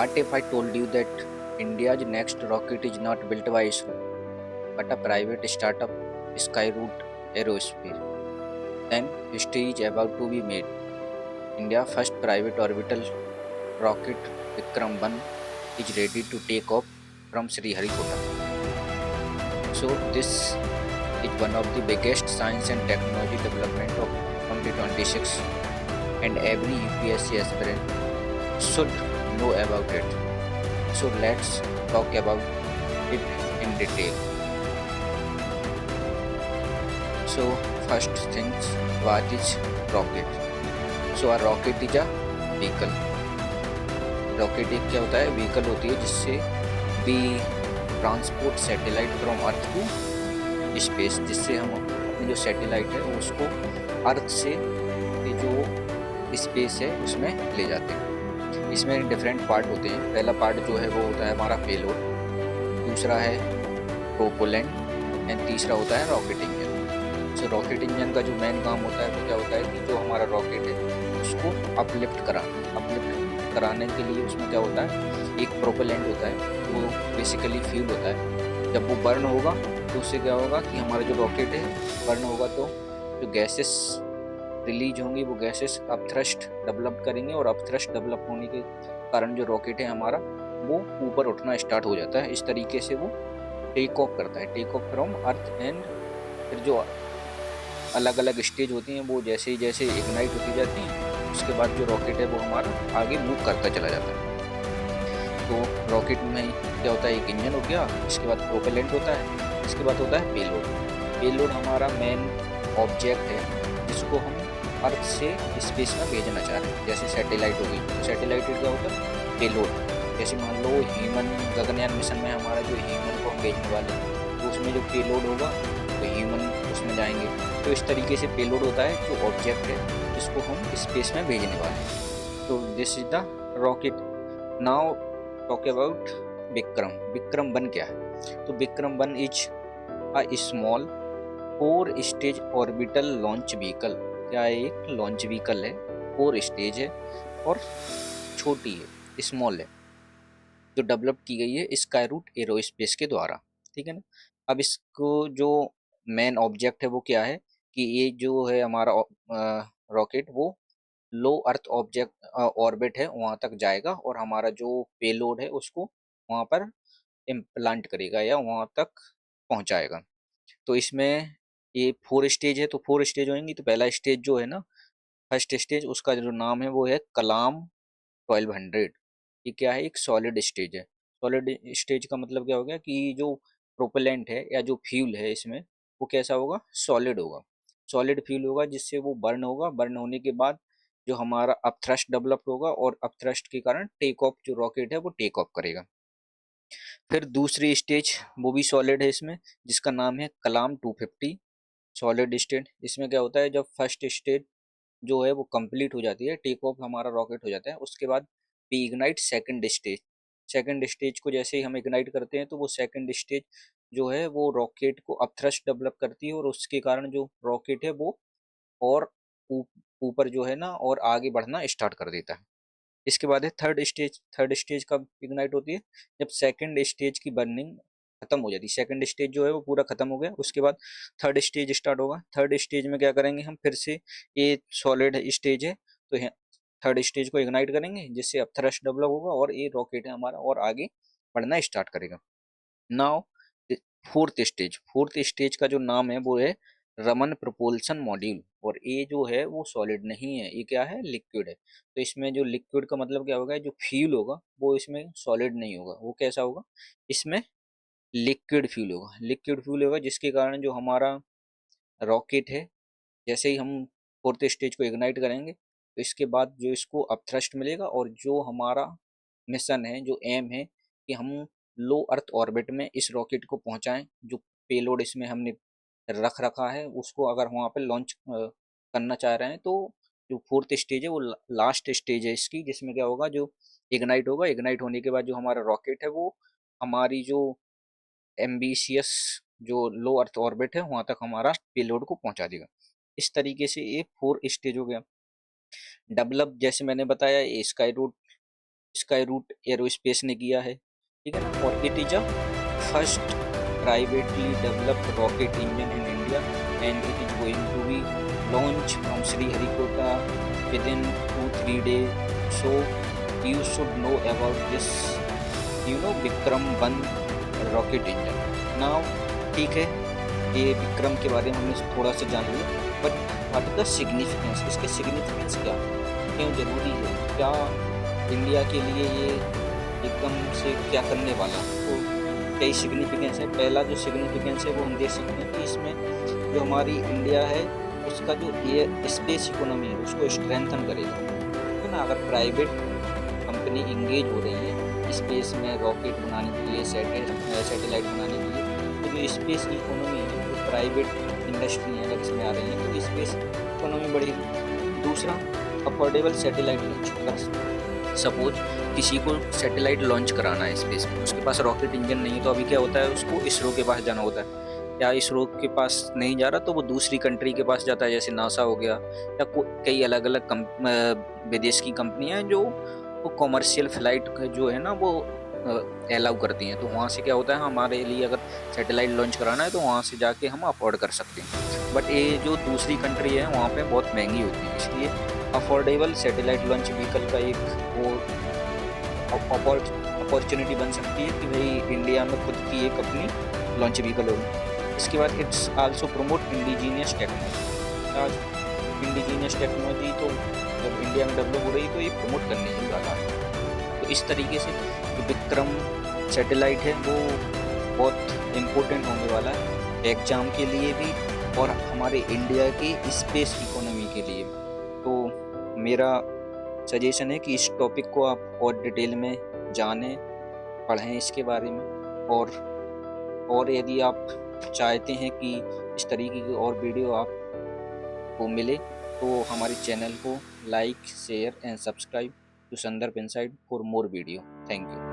What if I told you that India's next rocket is not built by ISRO, but a private startup, Skyroot Aerospace? Then history is about to be made. India's first private orbital rocket, Vikram 1, is ready to take off from Sriharikota. So this is one of the biggest science and technology development of 2026, and every UPSC aspirant should know about it. So let's talk about it in detail. So first things, what is rocket? So a rocket is a vehicle. Rocket एक क्या होता है, vehicle होती है जिससे we transport satellite from earth to space, जिससे हम अपनी जो सैटेलाइट है उसको अर्थ से ये जो स्पेस है उसमें ले जाते हैं। इसमें डिफरेंट पार्ट होते हैं। पहला पार्ट जो है वो होता है हमारा पेलोड, दूसरा है प्रोपेलेंट एंड तीसरा होता है रॉकेट इंजन। सो रॉकेट इंजन का जो मेन काम होता है वो क्या होता है कि जो हमारा रॉकेट है उसको अपलिफ्ट कराने के लिए उसमें क्या होता है, एक प्रोपेलेंट होता है, वो बेसिकली फ्यूल होता है। जब वो बर्न होगा तो उससे क्या होगा कि हमारा जो रॉकेट है बर्न होगा तो जो गैसेस रिलीज होंगी वो गैसेस अपथ्रस्ट डेवलप करेंगे, और अपथ्रस्ट डेवलप होने के कारण जो रॉकेट है हमारा वो ऊपर उठना स्टार्ट हो जाता है। इस तरीके से वो टेक ऑफ करता है, take off from earth. And फिर जो अलग अलग स्टेज होती हैं वो जैसे जैसे इग्नाइट होती जाती हैं, उसके बाद जो रॉकेट है वो हमारा आगे मूव करता चला जाता है। तो रॉकेट में क्या होता है, एक इंजन हो गया, इसके बाद प्रोपेलेंट होता है, इसके बाद होता है पेलोड। पेलोड हमारा मेन ऑब्जेक्ट है जिसको हम अर्थ से स्पेस में भेजना चाह रहे हैं। जैसे सैटेलाइट होगी तो सैटेलाइट क्या होता है, पेलोड। जैसे मान लो ह्यूमन गगनयान मिशन में हमारा जो ह्यूमन को हम भेजने वाले हैं तो उसमें जो पेलोड होगा तो ह्यूमन उसमें जाएंगे। तो इस तरीके से पेलोड होता है जो ऑब्जेक्ट है जिसको हम स्पेस में भेजने वाले हैं। तो this is the rocket. Now talk about Vikram. Vikram 1 क्या है? तो Vikram 1 is a small 4 stage orbital launch vehicle. क्या है? एक लॉन्च व्हीकल है, 4 स्टेज है और छोटी है, स्मॉल है, जो डेवलप की गई है स्काईरूट एरोस्पेस के द्वारा। ठीक है ना। अब इसको जो मेन ऑब्जेक्ट है वो क्या है कि ये जो है हमारा रॉकेट वो लो अर्थ ऑब्जेक्ट ऑर्बिट है वहां तक जाएगा, और हमारा जो पेलोड है उसको वहां पर इम्प्लांट करेगा या वहां तक पहुंचाएगा। तो इसमें ये 4 स्टेज है, तो 4 स्टेज होंगी। तो पहला स्टेज जो है ना, फर्स्ट स्टेज, उसका जो नाम है वो है कलाम 1200। ये क्या है? एक सॉलिड स्टेज है। सॉलिड स्टेज का मतलब क्या हो गया कि जो प्रोपेलेंट है या जो फ्यूल है इसमें वो कैसा होगा, सॉलिड होगा। सॉलिड फ्यूल होगा जिससे वो बर्न होगा। बर्न होने के बाद जो हमारा अपथ्रस्ट डेवलप होगा, और अपथ्रस्ट के कारण टेक ऑफ, जो रॉकेट है वो टेक ऑफ करेगा। फिर दूसरी स्टेज वो भी सॉलिड है इसमें, जिसका नाम है कलाम 250 सॉलिड स्टेज। इसमें क्या होता है, जब फर्स्ट स्टेज जो है वो कंप्लीट हो जाती है, टेक ऑफ हमारा रॉकेट हो जाता है, उसके बाद we ignite second stage. Second stage को जैसे ही हम इग्नाइट करते हैं तो वो सेकंड स्टेज जो है वो रॉकेट को अपथ्रस्ट डेवलप करती है, और उसके कारण जो रॉकेट है वो और ऊपर जो है ना और आगे बढ़ना स्टार्ट कर देता है। इसके बाद है थर्ड स्टेज। थर्ड स्टेज कब इग्नाइट होती है? जब सेकंड स्टेज की बर्निंग खत्म हो जाती है। सेकंड स्टेज जो है वो पूरा खत्म हो गया, उसके बाद थर्ड स्टेज स्टार्ट होगा। थर्ड स्टेज में क्या करेंगे हम, फिर से ये सॉलिड स्टेज है तो थर्ड स्टेज को इग्नाइट करेंगे जिससे अब थ्रस्ट डेवलप होगा और ये रॉकेट है हमारा और आगे बढ़ना स्टार्ट करेगा। नाउ फोर्थ स्टेज का जो नाम है वो है रमन प्रोपल्शन मॉड्यूल, और ये जो है वो सॉलिड नहीं है, ये क्या है, लिक्विड है। तो इसमें जो लिक्विड का मतलब क्या होगा, जो फ्यूल होगा वो इसमें सॉलिड नहीं होगा, वो कैसा होगा, इसमें लिक्विड फ्यूल होगा। लिक्विड फ्यूल होगा जिसके कारण जो हमारा रॉकेट है, जैसे ही हम फोर्थ स्टेज को इग्नाइट करेंगे तो इसके बाद जो इसको अपथ्रस्ट मिलेगा, और जो हमारा मिशन है, जो एम है कि हम लो अर्थ ऑर्बिट में इस रॉकेट को पहुंचाएं। जो पेलोड इसमें हमने रख रखा है उसको अगर वहाँ पे लॉन्च करना चाह रहे हैं तो जो फोर्थ स्टेज है वो लास्ट स्टेज है इसकी, जिसमें क्या होगा, जो इग्नाइट होगा। इग्नाइट होने के बाद जो हमारा रॉकेट है वो हमारी जो एम्बिशियस जो लो अर्थ ऑर्बिट है वहां तक हमारा पेलोड को पहुंचा देगा। इस तरीके से ये 4 स्टेज हो गया डेवलप। जैसे मैंने बताया, ये Skyroot Skyroot Aerospace ने किया है, ठीक है ना। और it is a first privately developed rocket engine in India, and it is going to be launched from Sriharikota within 2-3 days. So you should know about this, Vikram 1 rocket engine. Now, ठीक है, ये विक्रम के बारे में हमने थोड़ा सा जान लिया, but what is the significance, इसके सिग्निफिकेंस क्या, क्यों जरूरी है, क्या इंडिया के लिए ये एकदम से क्या करने वाला। तो कई सिग्निफिकेंस है। पहला जो सिग्निफिकेंस है वो हम देख सकते हैं कि इसमें जो हमारी इंडिया है उसका जो एयर स्पेस इकोनॉमी है उसको स्ट्रेंथन करेगा, है ना। अगर प्राइवेट कंपनी इंगेज हो रही है स्पेस में रॉकेट बनाने के लिए, सैटेलाइट बनाने के लिए, तो जो स्पेस इकोनॉमी है, जो प्राइवेट इंडस्ट्री है, अगर इसमें आ रही है तो स्पेस इकोनॉमी बढ़ेगी। दूसरा, अफोर्डेबल सैटेलाइट लॉन्च। अगर सपोज किसी को सैटेलाइट लॉन्च कराना है स्पेस में, उसके पास रॉकेट इंजन नहीं है, तो अभी क्या होता है, उसको इसरो के पास जाना होता है, या इसरो के पास नहीं जा रहा तो वो दूसरी कंट्री के पास जाता है, जैसे नासा हो गया, या कई अलग अलग विदेश की कंपनियां हैं जो वो कॉमर्शियल फ्लाइट जो है ना वो अलाउ करती हैं। तो वहाँ से क्या होता है, हमारे लिए अगर सैटेलाइट लॉन्च कराना है तो वहाँ से जाके हम अफोर्ड कर सकते हैं। बट ये जो दूसरी कंट्री है वहाँ पे बहुत महंगी होती है, इसलिए अफोर्डेबल सैटेलाइट लॉन्च व्हीकल का एक वो अपॉर्चुनिटी बन सकती है कि भाई इंडिया में खुद की एक अपनी लॉन्च व्हीकल होगी। इसके बाद it's also promote indigenous technology. आज इंडिजीनियस टेक्नोलॉजी तो जब इंडिया में डेवलप हो रही तो ये प्रमोट करने ही वाला है। तो इस तरीके से जो विक्रम सैटेलाइट है वो बहुत इम्पोर्टेंट होने वाला है एग्जाम के लिए भी और हमारे इंडिया की स्पेस इकोनॉमी के लिए। तो मेरा सजेशन है कि इस टॉपिक को आप और डिटेल में जानें, पढ़ें इसके बारे में, और यदि आप चाहते हैं कि इस तरीके की और वीडियो आपको मिले तो हमारे चैनल को like, share and subscribe to Sandarbh inside for more video. Thank you.